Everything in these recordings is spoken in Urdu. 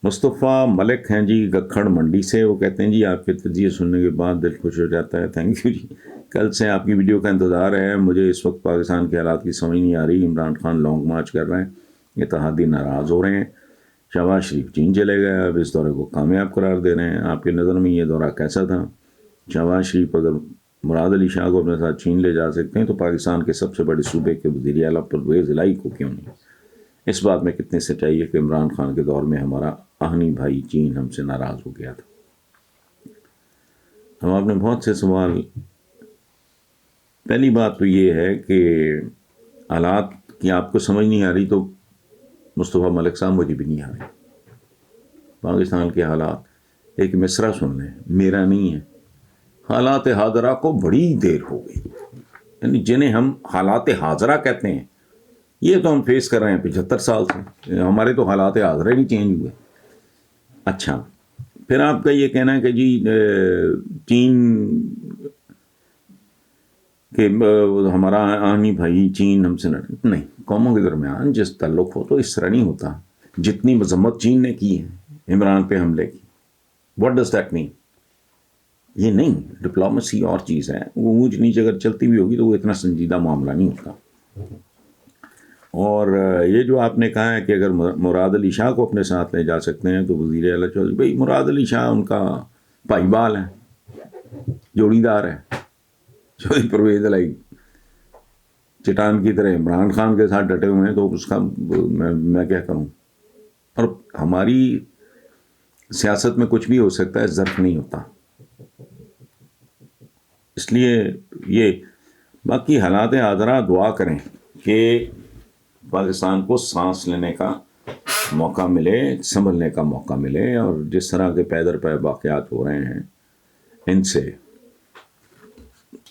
مصطفیٰ ملک ہیں جی گکھڑ منڈی سے، وہ کہتے ہیں جی آپ کے تجزیے سننے کے بعد دل خوش ہو جاتا ہے، تھینک یو جی، کل سے آپ کی ویڈیو کا انتظار ہے، مجھے اس وقت پاکستان کے حالات کی سمجھ نہیں آ رہی، عمران خان لانگ مارچ کر رہے ہیں، اتحادی ناراض ہو رہے ہیں، شہباز شریف چین چلے گئے، اب اس دورے کو کامیاب قرار دے رہے ہیں، آپ کی نظر میں یہ دورہ کیسا تھا؟ شہباز شریف اگر مراد علی شاہ کو اپنے ساتھ چین لے جا سکتے ہیں تو پاکستان کے سب سے بڑے صوبے کے وزیر اعلیٰ پرویز الہی کو کیوں نہیں؟ اس بات میں کتنی سچائی ہے کہ عمران خان کے دور میں ہمارا آہنی بھائی چین ہم سے ناراض ہو گیا تھا؟ ہم آپ نے بہت سے سوال، پہلی بات تو یہ ہے کہ حالات کی آپ کو سمجھ نہیں آ رہی تو مصطفیٰ ملک صاحب مجھے بھی نہیں آ رہی، پاکستان کے حالات، ایک مصرع سن لیں، میرا نہیں ہے، حالات حاضرہ کو بڑی دیر ہو گئی، یعنی جنہیں ہم حالات حاضرہ کہتے ہیں یہ تو ہم فیس کر رہے ہیں 75 سال سے، ہمارے تو حالات حاضرہ نہیں چینج ہوئے۔ اچھا، پھر آپ کا یہ کہنا ہے کہ جی چین کہ ہمارا آہنی بھائی چین ہم سے نہیں، قوموں کے درمیان جس تعلق ہو تو اس طرح نہیں ہوتا، جتنی مذمت چین نے کی ہے عمران پہ حملے کی، واٹ ڈز دیٹ مین؟ یہ نہیں، ڈپلومیسی اور چیز ہے، وہ اونچ نیچ اگر چلتی بھی ہوگی تو وہ اتنا سنجیدہ معاملہ نہیں ہوتا۔ اور یہ جو آپ نے کہا ہے کہ اگر مراد علی شاہ کو اپنے ساتھ لے جا سکتے ہیں تو وزیر اعلیٰ چودھری بھائی مراد علی شاہ ان کا بھائی بال ہے، جوڑی دار ہے، چودھری پرویز الہی چٹان کی طرح عمران خان کے ساتھ ڈٹے ہوئے ہیں، تو اس کا میں کیا کروں؟ اور ہماری سیاست میں کچھ بھی ہو سکتا ہے، ظرف نہیں ہوتا، اس لیے یہ باقی حالات حاضرہ دعا کریں کہ پاکستان کو سانس لینے کا موقع ملے، سنبھلنے کا موقع ملے، اور جس طرح کے پے در پے واقعات ہو رہے ہیں ان سے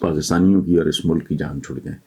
پاکستانیوں کی اور اس ملک کی جان چھوٹ جائے۔